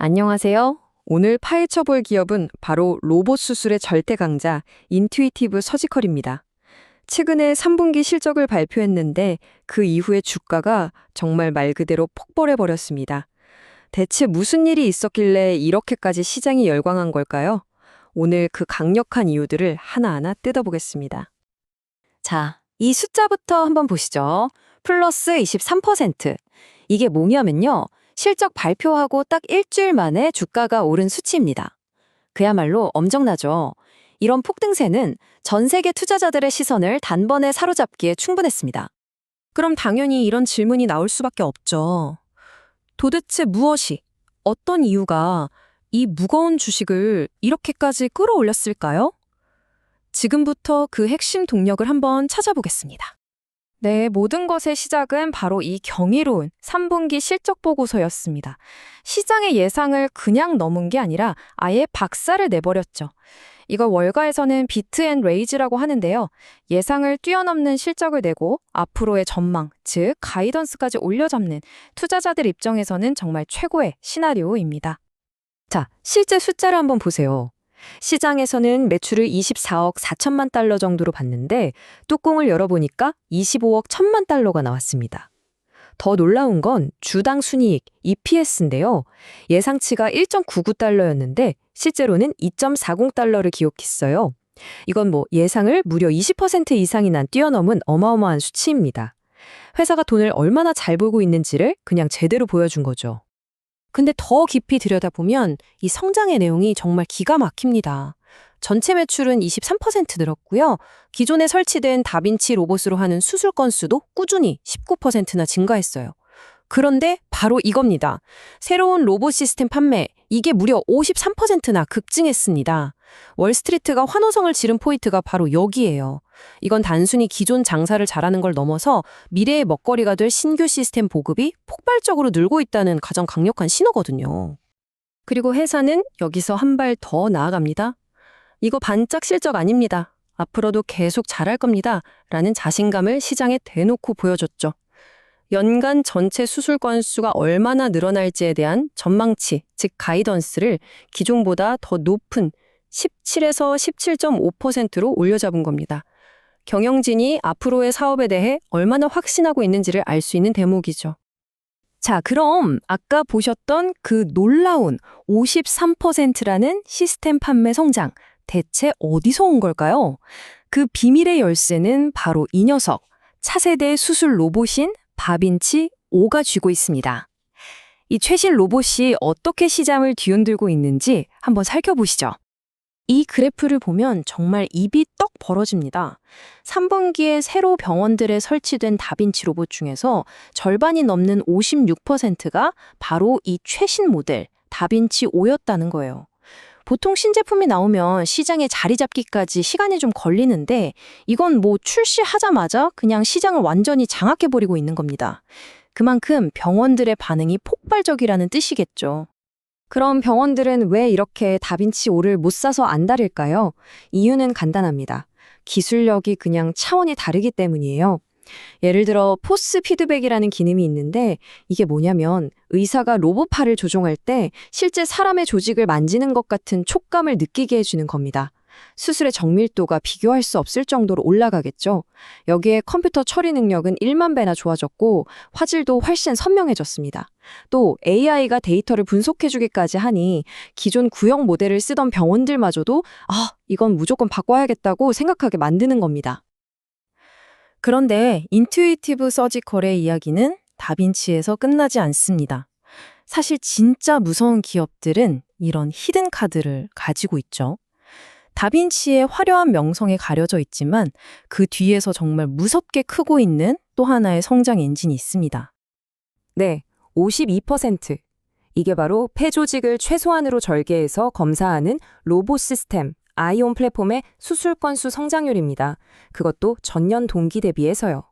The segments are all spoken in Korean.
안녕하세요. 오늘 파헤쳐볼 기업은 바로 로봇 수술의 절대 강자 인투이티브 서지컬입니다. 최근에 3분기 실적을 발표했는데 그 이후에 주가가 정말 말 그대로 폭발해버렸습니다. 대체 무슨 일이 있었길래 이렇게까지 시장이 열광한 걸까요? 오늘 그 강력한 이유들을 하나하나 뜯어보겠습니다. 자, 이 숫자부터 한번 보시죠. 플러스 23%. 이게 뭐냐면요. 실적 발표하고 딱 일주일 만에 주가가 오른 수치입니다. 그야말로 엄청나죠. 이런 폭등세는 전 세계 투자자들의 시선을 단번에 사로잡기에 충분했습니다. 그럼 당연히 이런 질문이 나올 수밖에 없죠. 도대체 무엇이, 어떤 이유가 이 무거운 주식을 이렇게까지 끌어올렸을까요? 지금부터 그 핵심 동력을 한번 찾아보겠습니다. 네, 모든 것의 시작은 바로 이 경이로운 3분기 실적 보고서였습니다. 시장의 예상을 그냥 넘은 게 아니라 아예 박살을 내버렸죠. 이걸 월가에서는 비트 앤 레이즈라고 하는데요. 예상을 뛰어넘는 실적을 내고 앞으로의 전망, 즉 가이던스까지 올려잡는 투자자들 입장에서는 정말 최고의 시나리오입니다. 자, 실제 숫자를 한번 보세요. 시장에서는 매출을 24억 4천만 달러 정도로 봤는데 뚜껑을 열어보니까 25억 1천만 달러가 나왔습니다. 더 놀라운 건 주당 순이익 EPS인데요. 예상치가 1.99달러였는데 실제로는 2.40달러를 기록했어요. 이건 예상을 무려 20% 이상이나 뛰어넘은 어마어마한 수치입니다. 회사가 돈을 얼마나 잘 벌고 있는지를 그냥 제대로 보여준 거죠. 근데 더 깊이 들여다보면 이 성장의 내용이 정말 기가 막힙니다. 전체 매출은 23% 늘었고요. 기존에 설치된 다빈치 로봇으로 하는 수술 건수도 꾸준히 19%나 증가했어요. 그런데 바로 이겁니다. 새로운 로봇 시스템 판매, 이게 무려 53%나 급증했습니다. 월스트리트가 환호성을 지른 포인트가 바로 여기예요. 이건 단순히 기존 장사를 잘하는 걸 넘어서 미래의 먹거리가 될 신규 시스템 보급이 폭발적으로 늘고 있다는 가장 강력한 신호거든요. 그리고 회사는 여기서 한 발 더 나아갑니다. 이거 반짝 실적 아닙니다. 앞으로도 계속 잘할 겁니다. 라는 자신감을 시장에 대놓고 보여줬죠. 연간 전체 수술 건수가 얼마나 늘어날지에 대한 전망치, 즉 가이던스를 기존보다 더 높은 17에서 17.5%로 올려잡은 겁니다. 경영진이 앞으로의 사업에 대해 얼마나 확신하고 있는지를 알 수 있는 대목이죠. 자, 그럼 아까 보셨던 그 놀라운 53%라는 시스템 판매 성장, 대체 어디서 온 걸까요? 그 비밀의 열쇠는 바로 이 녀석, 차세대 수술 로봇인 다빈치 5가 쥐고 있습니다. 이 최신 로봇이 어떻게 시장을 뒤흔들고 있는지 한번 살펴보시죠. 이 그래프를 보면 정말 입이 떡 벌어집니다. 3분기에 새로 병원들에 설치된 다빈치 로봇 중에서 절반이 넘는 56%가 바로 이 최신 모델 다빈치 5였다는 거예요. 보통 신제품이 나오면 시장에 자리 잡기까지 시간이 좀 걸리는데 이건 출시하자마자 그냥 시장을 완전히 장악해버리고 있는 겁니다. 그만큼 병원들의 반응이 폭발적이라는 뜻이겠죠. 그럼 병원들은 왜 이렇게 다빈치 5를 못 사서 안달일까요? 이유는 간단합니다. 기술력이 그냥 차원이 다르기 때문이에요. 예를 들어 포스 피드백이라는 기능이 있는데 이게 뭐냐면 의사가 로봇팔을 조종할 때 실제 사람의 조직을 만지는 것 같은 촉감을 느끼게 해주는 겁니다. 수술의 정밀도가 비교할 수 없을 정도로 올라가겠죠. 여기에 컴퓨터 처리 능력은 1만 배나 좋아졌고 화질도 훨씬 선명해졌습니다. 또 AI가 데이터를 분석해주기까지 하니 기존 구형 모델을 쓰던 병원들마저도 이건 무조건 바꿔야겠다고 생각하게 만드는 겁니다. 그런데 인투이티브 서지컬의 이야기는 다빈치에서 끝나지 않습니다. 사실 진짜 무서운 기업들은 이런 히든 카드를 가지고 있죠. 다빈치의 화려한 명성에 가려져 있지만 그 뒤에서 정말 무섭게 크고 있는 또 하나의 성장 엔진이 있습니다. 네, 52%. 이게 바로 폐조직을 최소한으로 절개해서 검사하는 로봇 시스템, 아이온 플랫폼의 수술 건수 성장률입니다. 그것도 전년 동기 대비해서요.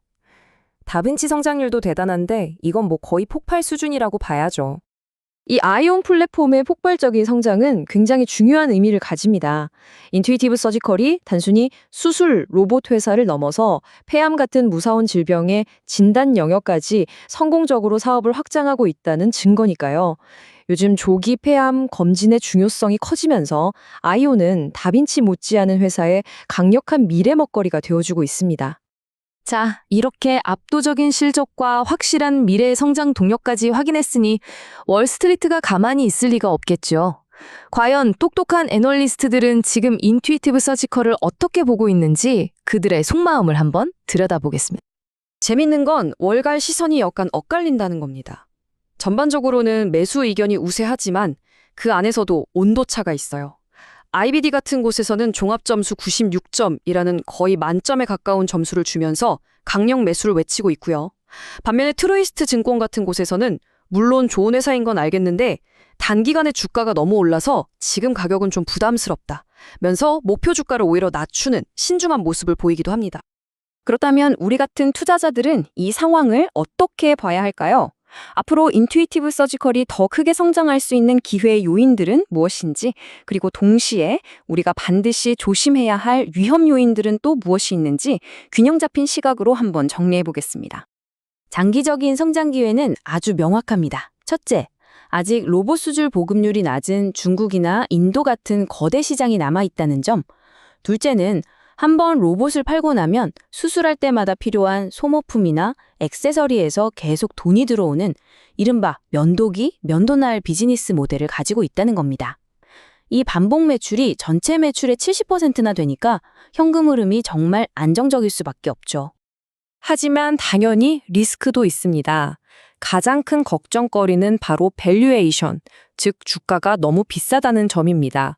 다빈치 성장률도 대단한데 이건 거의 폭발 수준이라고 봐야죠. 이 아이온 플랫폼의 폭발적인 성장은 굉장히 중요한 의미를 가집니다. 인투이티브 서지컬이 단순히 수술 로봇 회사를 넘어서 폐암 같은 무서운 질병의 진단 영역까지 성공적으로 사업을 확장하고 있다는 증거니까요. 요즘 조기 폐암 검진의 중요성이 커지면서 아이오는 다빈치 못지않은 회사의 강력한 미래 먹거리가 되어주고 있습니다. 자, 이렇게 압도적인 실적과 확실한 미래의 성장 동력까지 확인했으니 월스트리트가 가만히 있을 리가 없겠죠. 과연 똑똑한 애널리스트들은 지금 인투이티브 서지컬을 어떻게 보고 있는지 그들의 속마음을 한번 들여다보겠습니다. 재밌는 건 월갈 시선이 약간 엇갈린다는 겁니다. 전반적으로는 매수 의견이 우세하지만 그 안에서도 온도차가 있어요. IBD 같은 곳에서는 종합점수 96점이라는 거의 만점에 가까운 점수를 주면서 강력 매수를 외치고 있고요. 반면에 트루이스트 증권 같은 곳에서는 물론 좋은 회사인 건 알겠는데 단기간에 주가가 너무 올라서 지금 가격은 좀 부담스럽다 면서 목표 주가를 오히려 낮추는 신중한 모습을 보이기도 합니다. 그렇다면 우리 같은 투자자들은 이 상황을 어떻게 봐야 할까요? 앞으로 인투이티브 서지컬이 더 크게 성장할 수 있는 기회의 요인들은 무엇인지, 그리고 동시에 우리가 반드시 조심해야 할 위험 요인들은 또 무엇이 있는지 균형 잡힌 시각으로 한번 정리해 보겠습니다. 장기적인 성장 기회는 아주 명확합니다. 첫째, 아직 로봇 수출 보급률이 낮은 중국이나 인도 같은 거대 시장이 남아있다는 점. 둘째는 한번 로봇을 팔고 나면 수술할 때마다 필요한 소모품이나 액세서리에서 계속 돈이 들어오는 이른바 면도기, 면도날 비즈니스 모델을 가지고 있다는 겁니다. 이 반복 매출이 전체 매출의 70%나 되니까 현금 흐름이 정말 안정적일 수밖에 없죠. 하지만 당연히 리스크도 있습니다. 가장 큰 걱정거리는 바로 밸류에이션, 즉 주가가 너무 비싸다는 점입니다.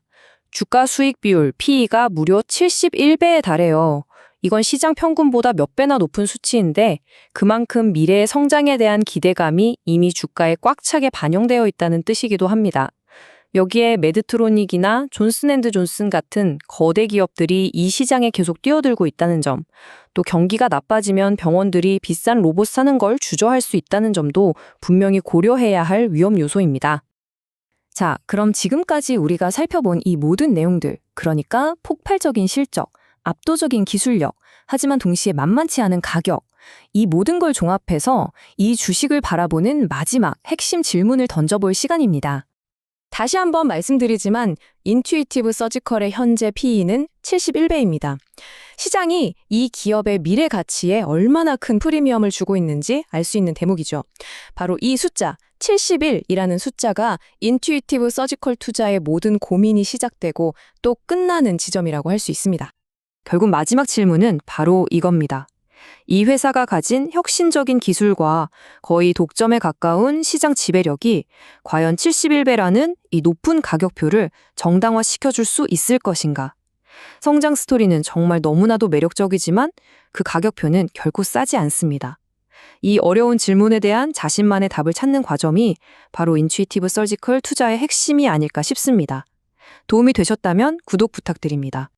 주가 수익 비율, PE가 무려 71배에 달해요. 이건 시장 평균보다 몇 배나 높은 수치인데 그만큼 미래의 성장에 대한 기대감이 이미 주가에 꽉 차게 반영되어 있다는 뜻이기도 합니다. 여기에 메드트로닉이나 존슨앤드존슨 같은 거대 기업들이 이 시장에 계속 뛰어들고 있다는 점, 또 경기가 나빠지면 병원들이 비싼 로봇 사는 걸 주저할 수 있다는 점도 분명히 고려해야 할 위험 요소입니다. 자, 그럼 지금까지 우리가 살펴본 이 모든 내용들, 그러니까 폭발적인 실적, 압도적인 기술력, 하지만 동시에 만만치 않은 가격, 이 모든 걸 종합해서 이 주식을 바라보는 마지막 핵심 질문을 던져볼 시간입니다. 다시 한번 말씀드리지만 인투이티브 서지컬의 현재 PE는 71배입니다. 시장이 이 기업의 미래 가치에 얼마나 큰 프리미엄을 주고 있는지 알 수 있는 대목이죠. 바로 이 숫자 71이라는 숫자가 인투이티브 서지컬 투자의 모든 고민이 시작되고 또 끝나는 지점이라고 할 수 있습니다. 결국 마지막 질문은 바로 이겁니다. 이 회사가 가진 혁신적인 기술과 거의 독점에 가까운 시장 지배력이 과연 71배라는 이 높은 가격표를 정당화시켜줄 수 있을 것인가? 성장 스토리는 정말 너무나도 매력적이지만 그 가격표는 결코 싸지 않습니다. 이 어려운 질문에 대한 자신만의 답을 찾는 과정이 바로 인투이티브 서지컬 투자의 핵심이 아닐까 싶습니다. 도움이 되셨다면 구독 부탁드립니다.